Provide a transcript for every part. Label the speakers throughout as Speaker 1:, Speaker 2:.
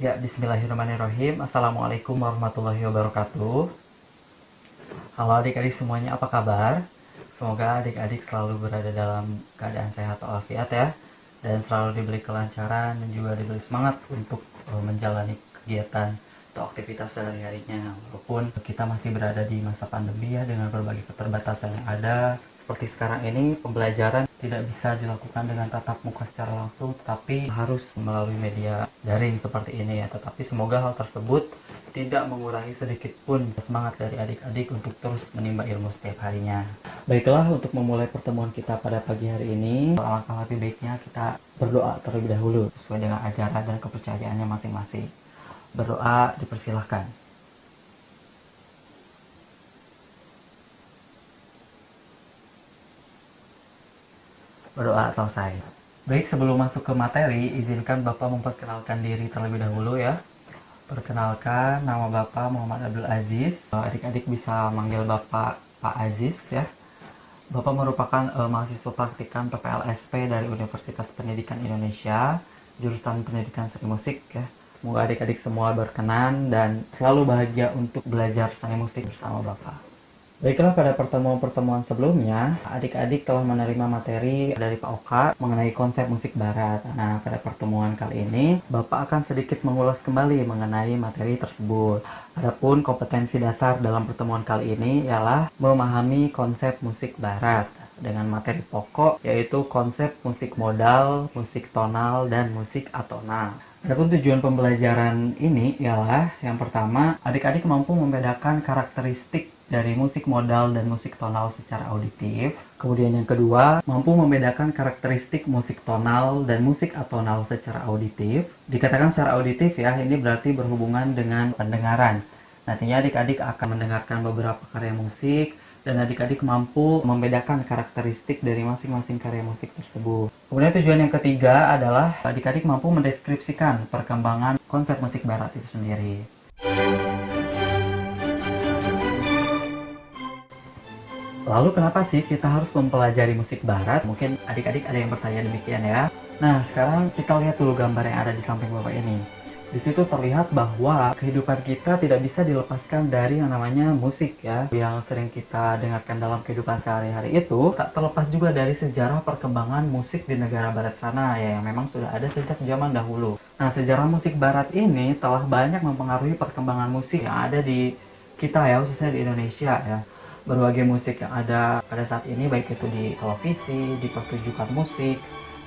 Speaker 1: Ya, bismillahirrahmanirrahim. Assalamualaikum warahmatullahi wabarakatuh. Halo adik-adik semuanya, apa kabar? Semoga adik-adik selalu berada dalam keadaan sehat walafiat ya. Dan selalu diberi kelancaran dan juga diberi semangat untuk menjalani kegiatan atau aktivitas sehari-harinya. Walaupun kita masih berada di masa pandemi ya, dengan berbagai keterbatasan yang ada. Seperti sekarang ini, pembelajaran tidak bisa dilakukan dengan tatap muka secara langsung, tetapi harus melalui media daring seperti ini ya. Tetapi semoga hal tersebut tidak mengurangi sedikit pun semangat dari adik-adik untuk terus menimba ilmu setiap harinya. Baiklah, untuk memulai pertemuan kita pada pagi hari ini, alangkah lebih baiknya kita berdoa terlebih dahulu sesuai dengan ajaran dan kepercayaannya masing-masing. Berdoa dipersilahkan. Berdoa selesai. Baik, sebelum masuk ke materi, izinkan Bapak memperkenalkan diri terlebih dahulu ya. Perkenalkan, nama Bapak Muhammad Abdul Aziz. Adik-adik bisa manggil Bapak Pak Aziz ya. Bapak merupakan mahasiswa praktikan PPLSP dari Universitas Pendidikan Indonesia, jurusan Pendidikan Seni Musik ya. Semoga adik-adik semua berkenan dan selalu bahagia untuk belajar seni musik bersama Bapak. Baiklah, pada pertemuan-pertemuan sebelumnya, adik-adik telah menerima materi dari Pak Oka mengenai konsep musik barat. Nah, pada pertemuan kali ini, Bapak akan sedikit mengulas kembali mengenai materi tersebut. Adapun kompetensi dasar dalam pertemuan kali ini ialah memahami konsep musik barat dengan materi pokok yaitu konsep musik modal, musik tonal, dan musik atonal. Adapun tujuan pembelajaran ini ialah yang pertama, adik-adik mampu membedakan karakteristik dari musik modal dan musik tonal secara auditif. Kemudian yang kedua, mampu membedakan karakteristik musik tonal dan musik atonal secara auditif. Dikatakan secara auditif ya, ini berarti berhubungan dengan pendengaran. Nantinya adik-adik akan mendengarkan beberapa karya musik dan adik-adik mampu membedakan karakteristik dari masing-masing karya musik tersebut. Kemudian tujuan yang ketiga adalah adik-adik mampu mendeskripsikan perkembangan konsep musik barat itu sendiri. Lalu kenapa sih kita harus mempelajari musik barat? Mungkin adik-adik ada yang bertanya demikian ya. Nah, sekarang kita lihat dulu gambar yang ada di samping Bapak ini. Di situ terlihat bahwa kehidupan kita tidak bisa dilepaskan dari yang namanya musik ya. Yang sering kita dengarkan dalam kehidupan sehari-hari itu tak terlepas juga dari sejarah perkembangan musik di negara barat sana ya, yang memang sudah ada sejak zaman dahulu. Nah, sejarah musik barat ini telah banyak mempengaruhi perkembangan musik yang ada di kita ya, khususnya di Indonesia ya. Berbagai musik yang ada pada saat ini, baik itu di televisi, di pertunjukan musik,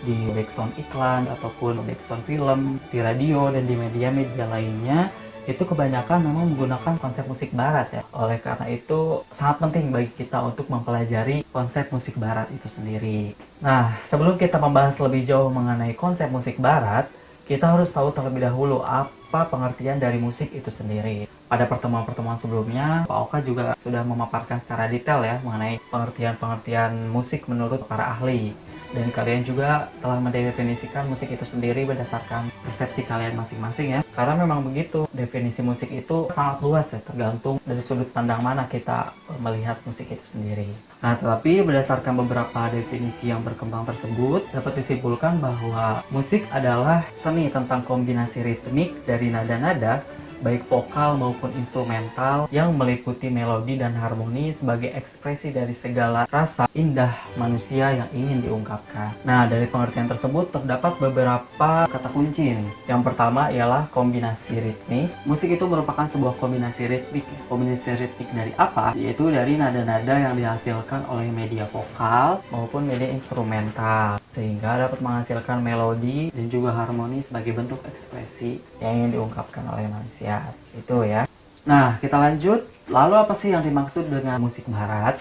Speaker 1: di backsound iklan, ataupun backsound film, di radio, dan di media-media lainnya, itu kebanyakan memang menggunakan konsep musik barat ya. Oleh karena itu, sangat penting bagi kita untuk mempelajari konsep musik barat itu sendiri. Nah, sebelum kita membahas lebih jauh mengenai konsep musik barat, kita harus tahu terlebih dahulu apa pengertian dari musik itu sendiri. Pada pertemuan-pertemuan sebelumnya, Pak Oka juga sudah memaparkan secara detail ya mengenai pengertian-pengertian musik menurut para ahli. Dan kalian juga telah mendefinisikan musik itu sendiri berdasarkan persepsi kalian masing-masing ya. Karena memang begitu, definisi musik itu sangat luas ya, tergantung dari sudut pandang mana kita melihat musik itu sendiri. Nah, tetapi berdasarkan beberapa definisi yang berkembang tersebut, dapat disimpulkan bahwa musik adalah seni tentang kombinasi ritmik dari nada-nada baik vokal maupun instrumental yang meliputi melodi dan harmoni sebagai ekspresi dari segala rasa indah manusia yang ingin diungkapkan. Nah, dari pengertian tersebut terdapat beberapa kata kunci nih. Yang pertama ialah kombinasi ritmik. Musik itu merupakan sebuah kombinasi ritmik. Kombinasi ritmik dari apa? Yaitu dari nada-nada yang dihasilkan oleh media vokal maupun media instrumental, sehingga dapat menghasilkan melodi dan juga harmoni sebagai bentuk ekspresi yang ingin diungkapkan oleh manusia. Itu ya. Nah, kita lanjut. Lalu apa sih yang dimaksud dengan musik barat?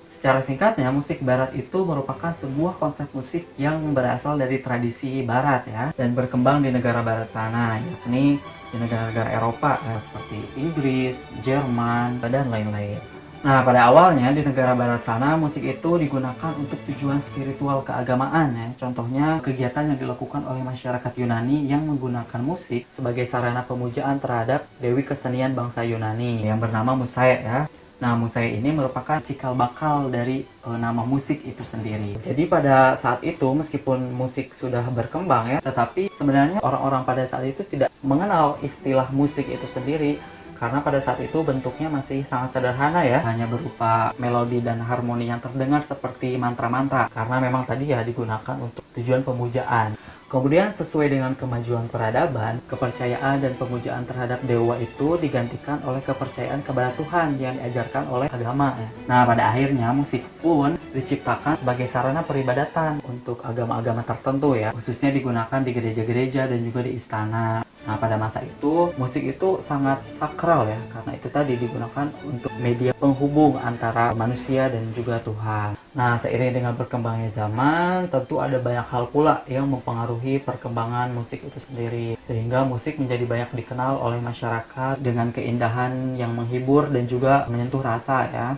Speaker 1: Secara singkatnya, musik barat itu merupakan sebuah konsep musik yang berasal dari tradisi barat ya, dan berkembang di negara barat sana, yakni di negara-negara Eropa ya, seperti Inggris, Jerman, dan lain-lain. Nah, pada awalnya di negara barat sana, musik itu digunakan untuk tujuan spiritual keagamaan ya. Contohnya, kegiatan yang dilakukan oleh masyarakat Yunani yang menggunakan musik sebagai sarana pemujaan terhadap dewi kesenian bangsa Yunani yang bernama Musae ya. Nah, musai ini merupakan cikal bakal dari nama musik itu sendiri. Jadi pada saat itu, meskipun musik sudah berkembang ya, tetapi sebenarnya orang-orang pada saat itu tidak mengenal istilah musik itu sendiri. Karena pada saat itu bentuknya masih sangat sederhana ya, hanya berupa melodi dan harmoni yang terdengar seperti mantra-mantra. Karena memang tadi ya digunakan untuk tujuan pemujaan. Kemudian sesuai dengan kemajuan peradaban, kepercayaan dan pemujaan terhadap dewa itu digantikan oleh kepercayaan kepada Tuhan yang diajarkan oleh agama. Nah, pada akhirnya musik pun diciptakan sebagai sarana peribadatan untuk agama-agama tertentu ya, khususnya digunakan di gereja-gereja dan juga di istana. Nah, pada masa itu, musik itu sangat sakral ya, karena itu tadi digunakan untuk media penghubung antara manusia dan juga Tuhan. Nah, seiring dengan berkembangnya zaman, tentu ada banyak hal pula yang mempengaruhi perkembangan musik itu sendiri. Sehingga musik menjadi banyak dikenal oleh masyarakat dengan keindahan yang menghibur dan juga menyentuh rasa ya.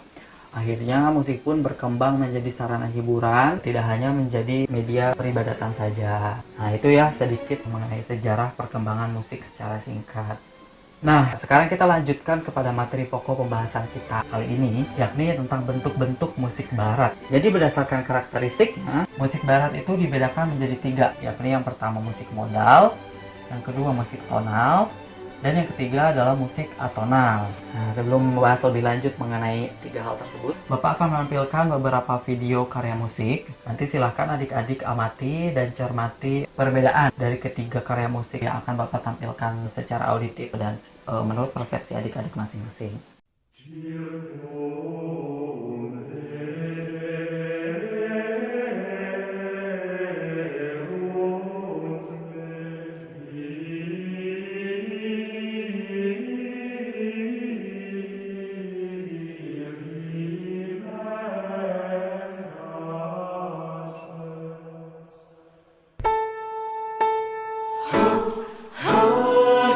Speaker 1: Akhirnya musik pun berkembang menjadi sarana hiburan, tidak hanya menjadi media peribadatan saja. Nah, itu ya sedikit mengenai sejarah perkembangan musik secara singkat. Nah, sekarang kita lanjutkan kepada materi pokok pembahasan kita kali ini, yakni tentang bentuk-bentuk musik barat. Jadi berdasarkan karakteristiknya, musik barat itu dibedakan menjadi 3, yakni yang pertama musik modal, yang kedua musik tonal, dan yang ketiga adalah musik atonal. Nah, sebelum membahas lebih lanjut mengenai 3 hal tersebut, Bapak akan menampilkan beberapa video karya musik. Nanti silahkan adik-adik amati dan cermati perbedaan dari ketiga karya musik yang akan Bapak tampilkan secara auditif dan menurut persepsi adik-adik masing-masing.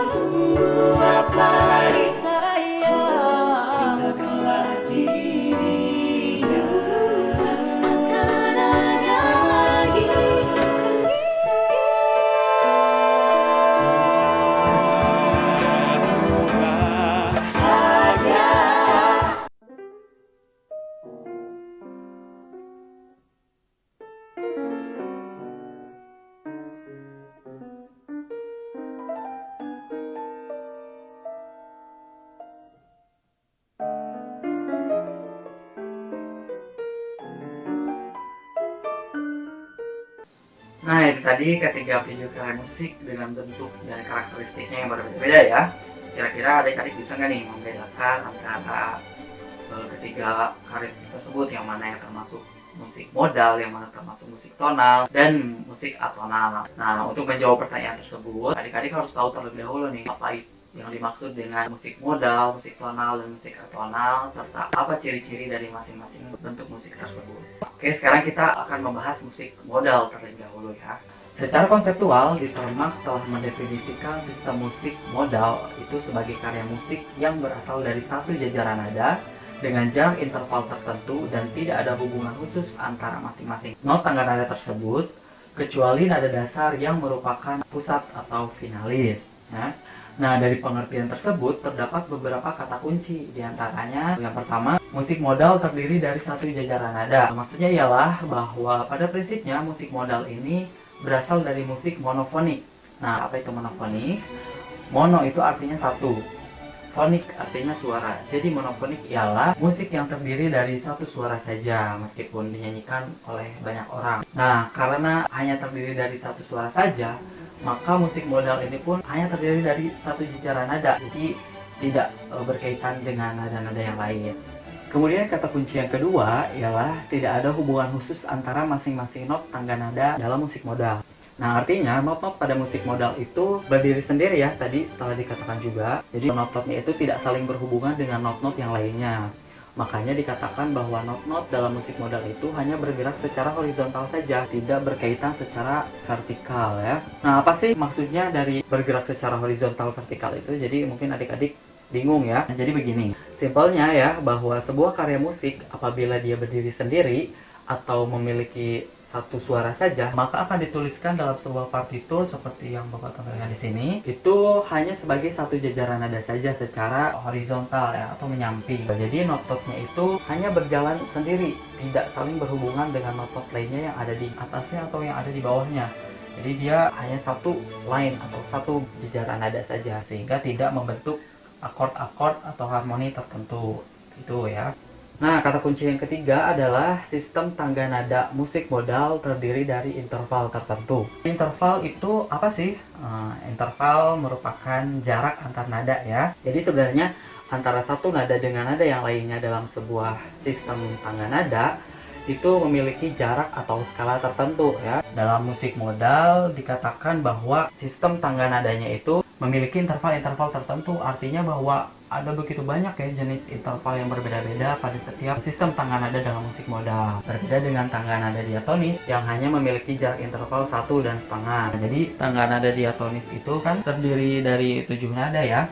Speaker 2: Tunggu apa lagi sayang, tegaklah dirinya, akan ada lagi bahagia.
Speaker 1: Nah, itu tadi ketiga video karya musik dengan bentuk dan karakteristiknya yang berbeda-beda ya. Kira-kira adik-adik bisa nggak nih membedakan antara ketiga karya musik tersebut, yang mana yang termasuk musik modal, yang mana termasuk musik tonal, dan musik atonal. Nah, untuk menjawab pertanyaan tersebut, adik-adik harus tahu terlebih dahulu nih apa yang dimaksud dengan musik modal, musik tonal, dan musik atonal, serta apa ciri-ciri dari masing-masing bentuk musik tersebut. Oke, sekarang kita akan membahas musik modal terlebih dahulu ya. Secara konseptual, Dietermark telah mendefinisikan sistem musik modal itu sebagai karya musik yang berasal dari satu jajaran nada dengan jarak interval tertentu dan tidak ada hubungan khusus antara masing-masing not tangga nada tersebut, kecuali nada dasar yang merupakan pusat atau finalis. Ya. Nah, dari pengertian tersebut terdapat beberapa kata kunci, diantaranya yang pertama, musik modal terdiri dari satu jajaran nada. Maksudnya ialah bahwa pada prinsipnya musik modal ini berasal dari musik monofonik. Nah, apa itu monofonik? Mono itu artinya satu, fonik artinya suara. Jadi monofonik ialah musik yang terdiri dari satu suara saja meskipun dinyanyikan oleh banyak orang. Nah, karena hanya terdiri dari satu suara saja, maka musik modal ini pun hanya terdiri dari satu jajaran nada. Jadi tidak berkaitan dengan nada-nada yang lain. Kemudian kata kunci yang kedua ialah tidak ada hubungan khusus antara masing-masing not tangga nada dalam musik modal. Nah, artinya not-not pada musik modal itu berdiri sendiri ya, tadi telah dikatakan juga. Jadi not-notnya itu tidak saling berhubungan dengan not-not yang lainnya. Makanya dikatakan bahwa not-not dalam musik modal itu hanya bergerak secara horizontal saja, tidak berkaitan secara vertikal ya. Nah, apa sih maksudnya dari bergerak secara horizontal vertikal itu? Jadi mungkin adik-adik bingung ya. Jadi begini, simpelnya ya, bahwa sebuah karya musik apabila dia berdiri sendiri atau memiliki satu suara saja, maka akan dituliskan dalam sebuah partitur seperti yang Bapak tampilkan di sini. Itu hanya sebagai satu jajaran nada saja secara horizontal ya, atau menyamping. Jadi not-notnya itu hanya berjalan sendiri, tidak saling berhubungan dengan not-not lainnya yang ada di atasnya atau yang ada di bawahnya. Jadi dia hanya satu line atau satu jajaran nada saja, sehingga tidak membentuk akord-akord atau harmoni tertentu. Itu ya. Nah, kata kunci yang ketiga adalah sistem tangga nada musik modal terdiri dari interval tertentu. Interval itu apa sih? Interval merupakan jarak antar nada ya. Jadi sebenarnya antara satu nada dengan nada yang lainnya dalam sebuah sistem tangga nada itu memiliki jarak atau skala tertentu ya. Dalam musik modal dikatakan bahwa sistem tangga nadanya itu memiliki interval-interval tertentu, artinya bahwa ada begitu banyak ya jenis interval yang berbeda-beda pada setiap sistem tangga nada dalam musik modal. Berbeda dengan tangga nada diatonis yang hanya memiliki jarak interval 1,5. Jadi tangga nada diatonis itu kan terdiri dari 7 nada ya.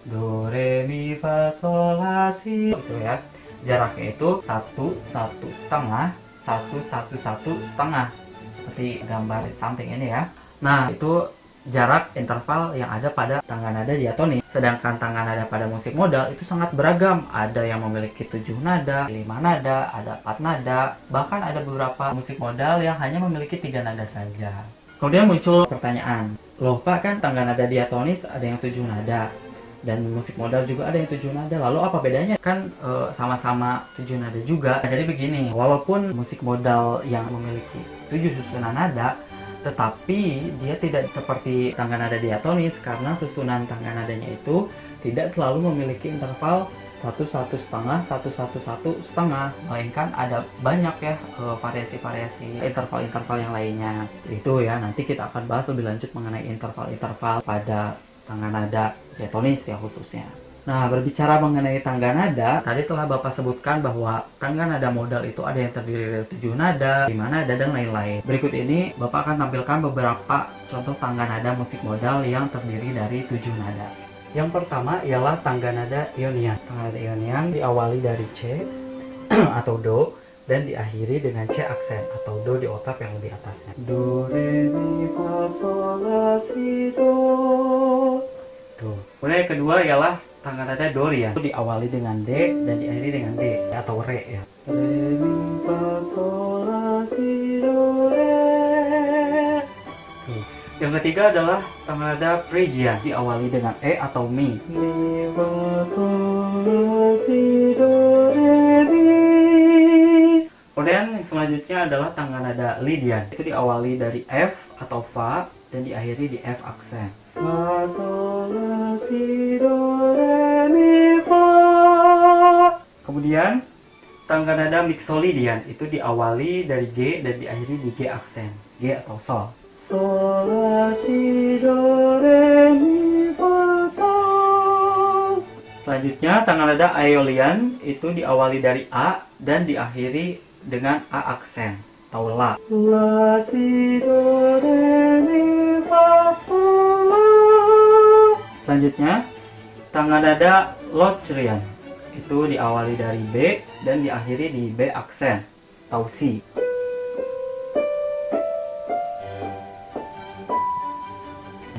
Speaker 1: Do, re, mi, fa, sol, la, si. Itu ya. Jaraknya itu 1,5, 1,1,1,5. Seperti gambar di samping ini ya. Nah, itu jarak interval yang ada pada tangga nada diatonis. Sedangkan tangga nada pada musik modal itu sangat beragam. Ada yang memiliki 7 nada, 5 nada, ada 4 nada, bahkan ada beberapa musik modal yang hanya memiliki 3 nada saja. Kemudian muncul pertanyaan, loh Pak, kan tangga nada diatonis ada yang 7 nada dan musik modal juga ada yang 7 nada, lalu apa bedanya? Kan sama-sama 7 nada juga. Jadi begini, walaupun musik modal yang memiliki 7 susunan nada, tetapi dia tidak seperti tangga nada diatonis karena susunan tangga nadanya itu tidak selalu memiliki interval 1,1,5, 1,1,1,5, melainkan ada banyak ya variasi-variasi interval-interval yang lainnya. Itu ya, nanti kita akan bahas lebih lanjut mengenai interval-interval pada tangga nada diatonis ya khususnya. Nah, berbicara mengenai tangga nada, tadi telah Bapak sebutkan bahwa tangga nada modal itu ada yang terdiri dari 7 nada, 5 nada, dan lain-lain. Berikut ini Bapak akan tampilkan beberapa contoh tangga nada musik modal yang terdiri dari 7 nada. Yang pertama ialah tangga nada ionian. Tangga nada ionian diawali dari C atau Do dan diakhiri dengan C aksen atau Do di oktaf yang lebih atasnya. Do, re, mi, fa, sol, la, si, do. Tuh. Kemudian yang kedua ialah tangga nada Dorian. Itu diawali dengan D dan diakhiri dengan D atau Re ya. Re, mi, fa, sol, la, si, do, re. Tuh. Yang ketiga adalah tangga nada Phrygian. Diawali dengan E atau Mi. Mi, fa, sol, la, si, do, re, mi. Kemudian yang selanjutnya adalah tangga nada Lydian. Itu diawali dari F atau Fa dan diakhiri di F aksen. Fa, sol, la, si, do, re, mi, fa. Kemudian tangga nada Mixolydian itu diawali dari G dan diakhiri di G aksen, G atau Sol. Sol, la, si, do, re, mi, fa, sol. Selanjutnya tangga nada Aeolian itu diawali dari A dan diakhiri dengan A aksen atau La. La, si, do, re, mi, fa, sol, la. Selanjutnya tangga nada Locrian itu diawali dari B dan diakhiri di B aksen atau Si.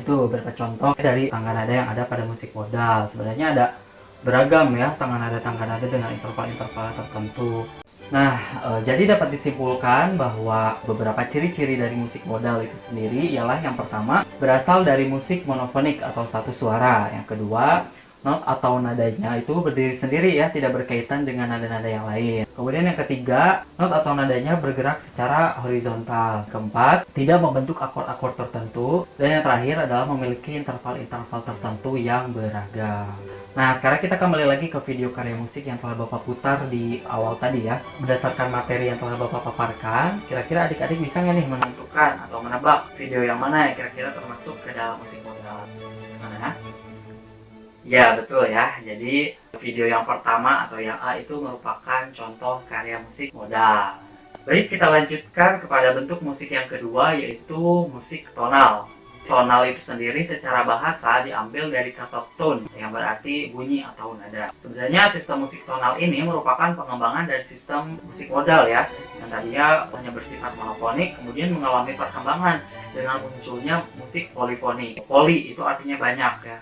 Speaker 1: Itu beberapa contoh dari tangga nada yang ada pada musik modal. Sebenarnya ada beragam ya tangga nada dengan interval-interval tertentu. Nah, jadi dapat disimpulkan bahwa beberapa ciri-ciri dari musik modal itu sendiri ialah yang pertama, berasal dari musik monofonik atau satu suara. Yang kedua, not atau nadanya itu berdiri sendiri ya, tidak berkaitan dengan nada-nada yang lain. Kemudian yang ketiga, not atau nadanya bergerak secara horizontal. Keempat, tidak membentuk akord-akord tertentu. Dan yang terakhir adalah memiliki interval-interval tertentu yang beragam. Nah, sekarang kita kembali lagi ke video karya musik yang telah Bapak putar di awal tadi ya. Berdasarkan materi yang telah Bapak paparkan, kira-kira adik-adik bisa nggak nih menentukan atau menebak video yang mana yang kira-kira termasuk ke dalam musik modal? Mana? Ya, betul ya. Jadi, video yang pertama atau yang A itu merupakan contoh karya musik modal. Baik, kita lanjutkan kepada bentuk musik yang kedua, yaitu musik tonal. Tonal itu sendiri secara bahasa diambil dari kata tone yang berarti bunyi atau nada. Sebenarnya sistem musik tonal ini merupakan pengembangan dari sistem musik modal ya. yang tadinya hanya bersifat monofonik kemudian mengalami perkembangan dengan munculnya musik polifonik. Poli itu artinya banyak ya,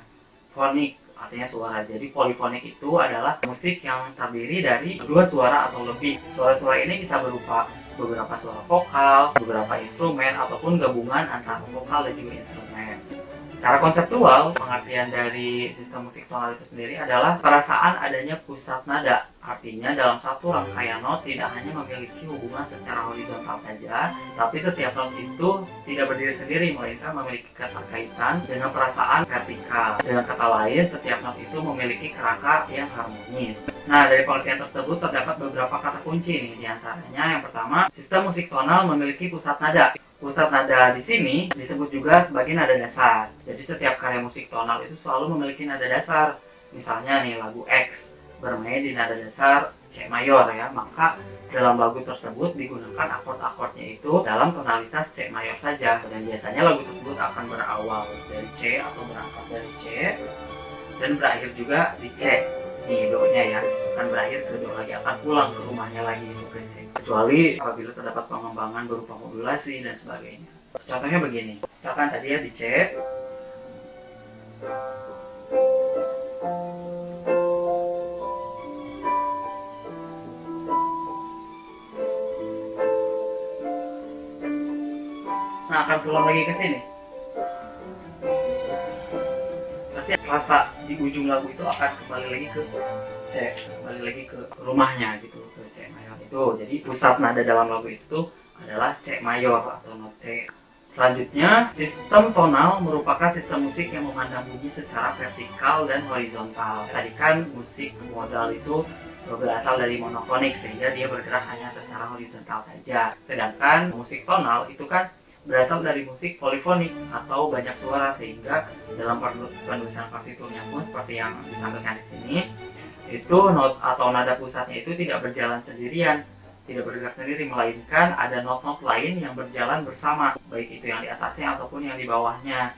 Speaker 1: fonik artinya suara. Jadi polifonik itu adalah musik yang terdiri dari dua suara atau lebih. Suara-suara ini bisa berupa beberapa suara vokal, beberapa instrumen, ataupun gabungan antara vokal dan juga instrumen. Secara konseptual, pengertian dari sistem musik tonal itu sendiri adalah perasaan adanya pusat nada. Artinya dalam satu rangkaian not tidak hanya memiliki hubungan secara horizontal saja, tapi setiap not itu tidak berdiri sendiri, melainkan memiliki keterkaitan dengan perasaan vertikal. Dengan kata lain, setiap not itu memiliki kerangka yang harmonis. Nah, dari pengertian tersebut terdapat beberapa kata kunci nih, diantaranya yang pertama, sistem musik tonal memiliki pusat nada. Pusat nada di sini disebut juga sebagai nada dasar. Jadi setiap karya musik tonal itu selalu memiliki nada dasar. Misalnya nih lagu X bermain di nada dasar C mayor ya, maka dalam lagu tersebut digunakan akord-akordnya itu dalam tonalitas C mayor saja, dan biasanya lagu tersebut akan berawal dari C atau berangkat dari C dan berakhir juga di C. Nih do-nya ya, akan berakhir ke do lagi, akan pulang ke rumahnya lagi itu ke C, kecuali apabila terdapat pengembangan berupa modulasi dan sebagainya. Contohnya begini, misalkan tadi ya di C, nah akan pulang lagi ke sini. Pasti rasa di ujung lagu itu akan kembali lagi ke C, kembali lagi ke rumahnya gitu, ke C mayor itu. Jadi pusat nada dalam lagu itu adalah C mayor atau not C. Selanjutnya, sistem tonal merupakan sistem musik yang memandang bunyi secara vertikal dan horizontal. Tadi kan musik modal itu berasal dari monofonik sehingga dia bergerak hanya secara horizontal saja. Sedangkan musik tonal itu kan berasal dari musik polifonik atau banyak suara, sehingga dalam penulisan partiturnya pun seperti yang ditampilkan di sini, itu not atau nada pusatnya itu tidak berjalan sendirian, tidak bergerak sendiri, melainkan ada not-not lain yang berjalan bersama, baik itu yang di atasnya ataupun yang di bawahnya,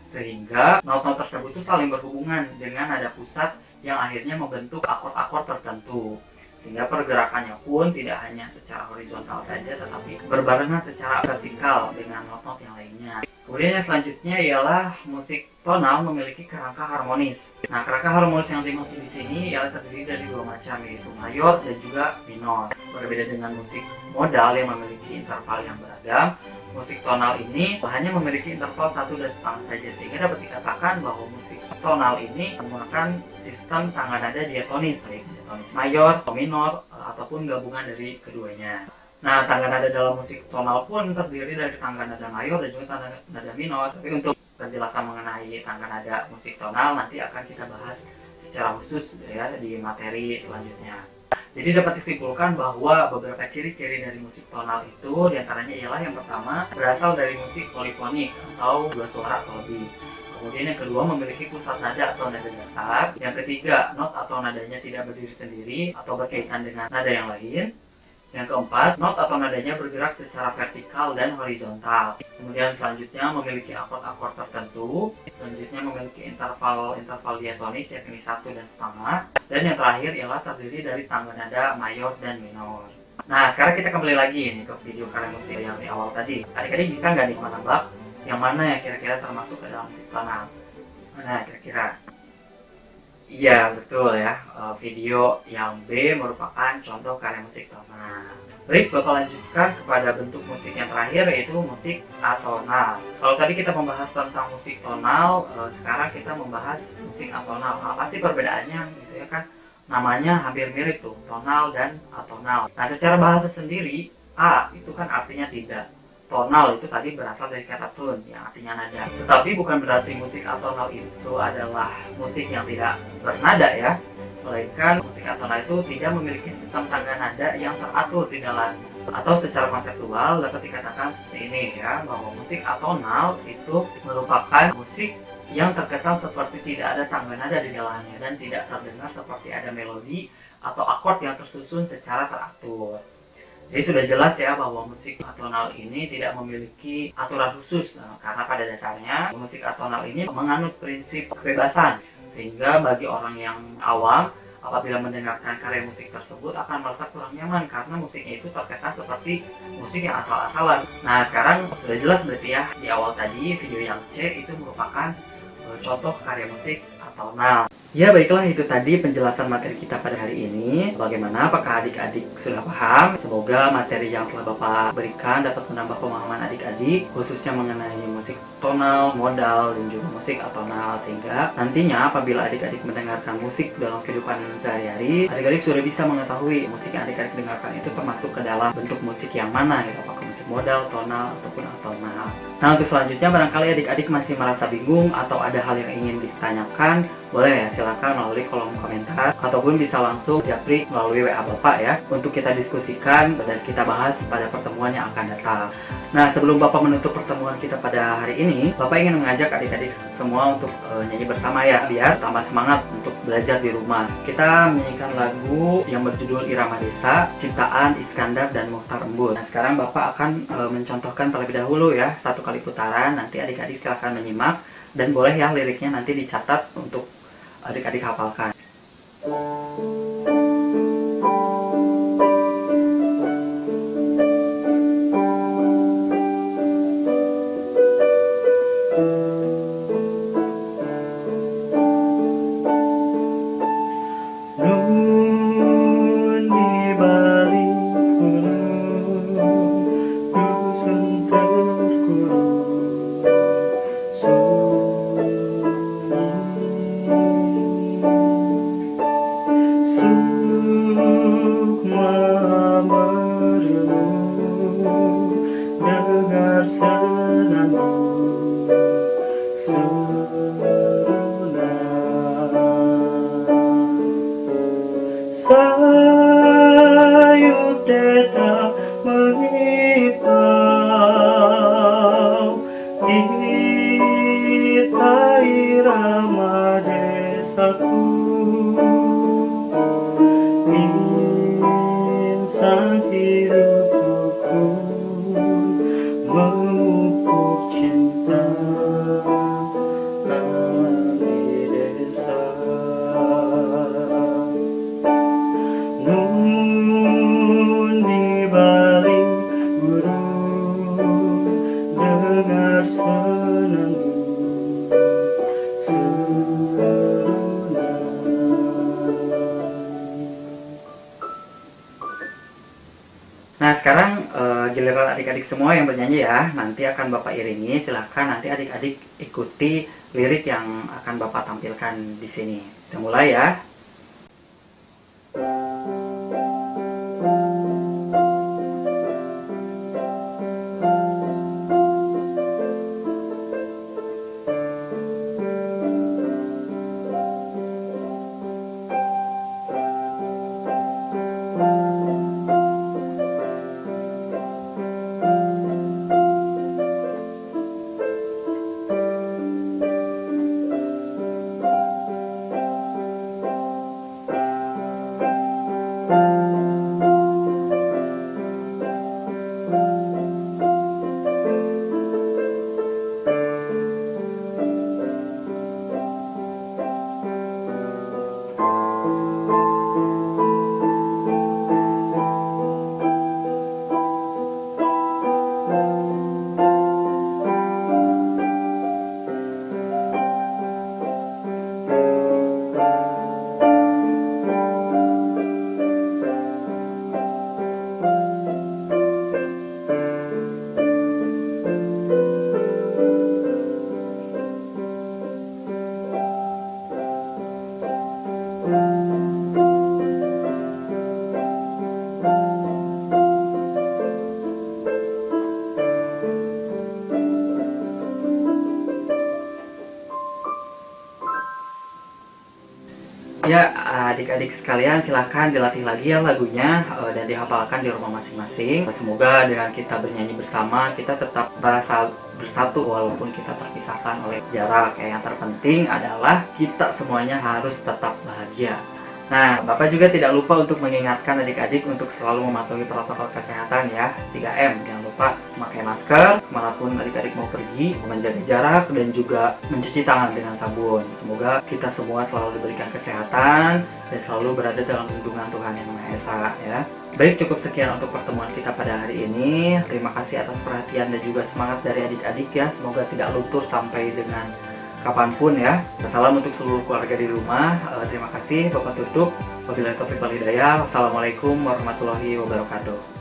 Speaker 1: sehingga not-not tersebut itu saling berhubungan dengan nada pusat yang akhirnya membentuk akord-akord tertentu. Sehingga pergerakannya pun tidak hanya secara horizontal saja, tetapi berbarengan secara vertikal dengan not-not yang lainnya. Kemudian yang selanjutnya ialah musik tonal memiliki kerangka harmonis. Nah, kerangka harmonis yang dimaksud di sini ialah terdiri dari dua macam, yaitu mayor dan juga minor. Berbeda dengan musik modal yang memiliki interval yang beragam, musik tonal ini hanya memiliki interval 1,5 saja, sehingga dapat dikatakan bahwa musik tonal ini menggunakan sistem tangga nada diatonis, baik diatonis mayor atau minor ataupun gabungan dari keduanya. Nah, tangga nada dalam musik tonal pun terdiri dari tangga nada mayor dan juga tangga nada minor. Tapi untuk penjelasan mengenai tangga nada musik tonal nanti akan kita bahas secara khusus ya di materi selanjutnya. Jadi dapat disimpulkan bahwa beberapa ciri-ciri dari musik tonal itu diantaranya ialah yang pertama, berasal dari musik polifonik atau dua suara atau lebih. Kemudian yang kedua, memiliki pusat nada atau nada dasar. Yang ketiga, not atau nadanya tidak berdiri sendiri atau berkaitan dengan nada yang lain. Yang keempat, not atau nadanya bergerak secara vertikal dan horizontal. Kemudian selanjutnya memiliki akord-akord tertentu. Selanjutnya memiliki interval diatonis yakni 1,5. Dan yang terakhir ialah terdiri dari tangga nada mayor dan minor. Nah, sekarang kita kembali lagi nih ke video karya musik yang di awal tadi. Adik-adik bisa nggak nih menebak yang mana yang kira-kira termasuk ke dalam musik tonal? Mana kira-kira? Iya, betul ya. Video yang B merupakan contoh karya musik tonal. Baik, Bapak lanjutkan kepada bentuk musik yang terakhir, yaitu musik atonal. Kalau tadi kita membahas tentang musik tonal, sekarang kita membahas musik atonal. Apa sih perbedaannya gitu ya kan? Namanya hampir mirip tuh, tonal dan atonal. Nah, secara bahasa sendiri, A itu kan artinya tidak. Tonal itu tadi berasal dari kata tone yang artinya nada. Tetapi bukan berarti musik atonal itu adalah musik yang tidak bernada ya. Melainkan musik atonal itu tidak memiliki sistem tangga nada yang teratur di dalamnya. Atau secara konseptual dapat dikatakan seperti ini ya, bahwa musik atonal itu merupakan musik yang terkesan seperti tidak ada tangga nada di dalamnya dan tidak terdengar seperti ada melodi atau akord yang tersusun secara teratur. Jadi sudah jelas ya bahwa musik atonal ini tidak memiliki aturan khusus, karena pada dasarnya musik atonal ini menganut prinsip kebebasan, sehingga bagi orang yang awam apabila mendengarkan karya musik tersebut akan merasa kurang nyaman karena musiknya itu terkesan seperti musik yang asal-asalan. Nah, sekarang sudah jelas berarti ya di awal tadi video yang C itu merupakan contoh karya musik atau nal. Ya baiklah, itu tadi penjelasan materi kita pada hari ini. Bagaimana, apakah adik-adik sudah paham? Semoga materi yang telah Bapak berikan dapat menambah pemahaman adik-adik, khususnya mengenai musik tonal, modal, dan juga musik atonal. Sehingga nantinya apabila adik-adik mendengarkan musik dalam kehidupan sehari-hari, adik-adik sudah bisa mengetahui musik yang adik-adik dengarkan itu termasuk ke dalam bentuk musik yang mana gitu, apakah musik modal, tonal, ataupun atonal. Nah, untuk selanjutnya barangkali adik-adik masih merasa bingung atau ada hal yang ingin ditanyakan, boleh ya silakan melalui kolom komentar ataupun bisa langsung japri melalui WA Bapak ya untuk kita diskusikan dan kita bahas pada pertemuan yang akan datang. Nah, sebelum Bapak menutup pertemuan kita pada hari ini, Bapak ingin mengajak adik-adik semua untuk nyanyi bersama ya, biar tambah semangat untuk belajar di rumah. Kita menyanyikan lagu yang berjudul Irama Desa, ciptaan Iskandar dan Mukhtar Embul. Nah, sekarang Bapak akan mencontohkan terlebih dahulu ya, 1 kali putaran, nanti adik-adik silakan menyimak dan boleh ya liriknya nanti dicatat untuk adik-adik hafalkan. Nun di balik gunung, dusun terkurung, sukma merenung, dengar senandung sayup dedak mengipau di irama desaku, insan hidupku memupuk cinta di desa. Nun di balik gunung, dengar senandung serunai. Nah, sekarang giliran adik-adik semua yang bernyanyi ya. Nanti akan Bapak iringi. Silahkan nanti adik-adik ikuti lirik yang akan Bapak tampilkan di sini. Kita mulai ya. Ya, adik-adik sekalian silahkan dilatih lagi ya lagunya dan dihafalkan di rumah masing-masing. Semoga dengan kita bernyanyi bersama kita tetap merasa bersatu walaupun kita terpisahkan oleh jarak. Yang terpenting adalah kita semuanya harus tetap bahagia. Nah, Bapak juga tidak lupa untuk mengingatkan adik-adik untuk selalu mematuhi protokol kesehatan ya, 3M. Jangan lupa memakai masker, kemanapun adik-adik mau pergi, menjaga jarak, dan juga mencuci tangan dengan sabun. Semoga kita semua selalu diberikan kesehatan dan selalu berada dalam lindungan Tuhan Yang Maha Esa ya. Baik, cukup sekian untuk pertemuan kita pada hari ini. Terima kasih atas perhatian dan juga semangat dari adik-adik ya. Semoga tidak luntur sampai dengan kapanpun ya. Salam untuk seluruh keluarga di rumah. Terima kasih. Bapak tutup. Wabillahi taufiq wal hidayah. Wassalamualaikum warahmatullahi wabarakatuh.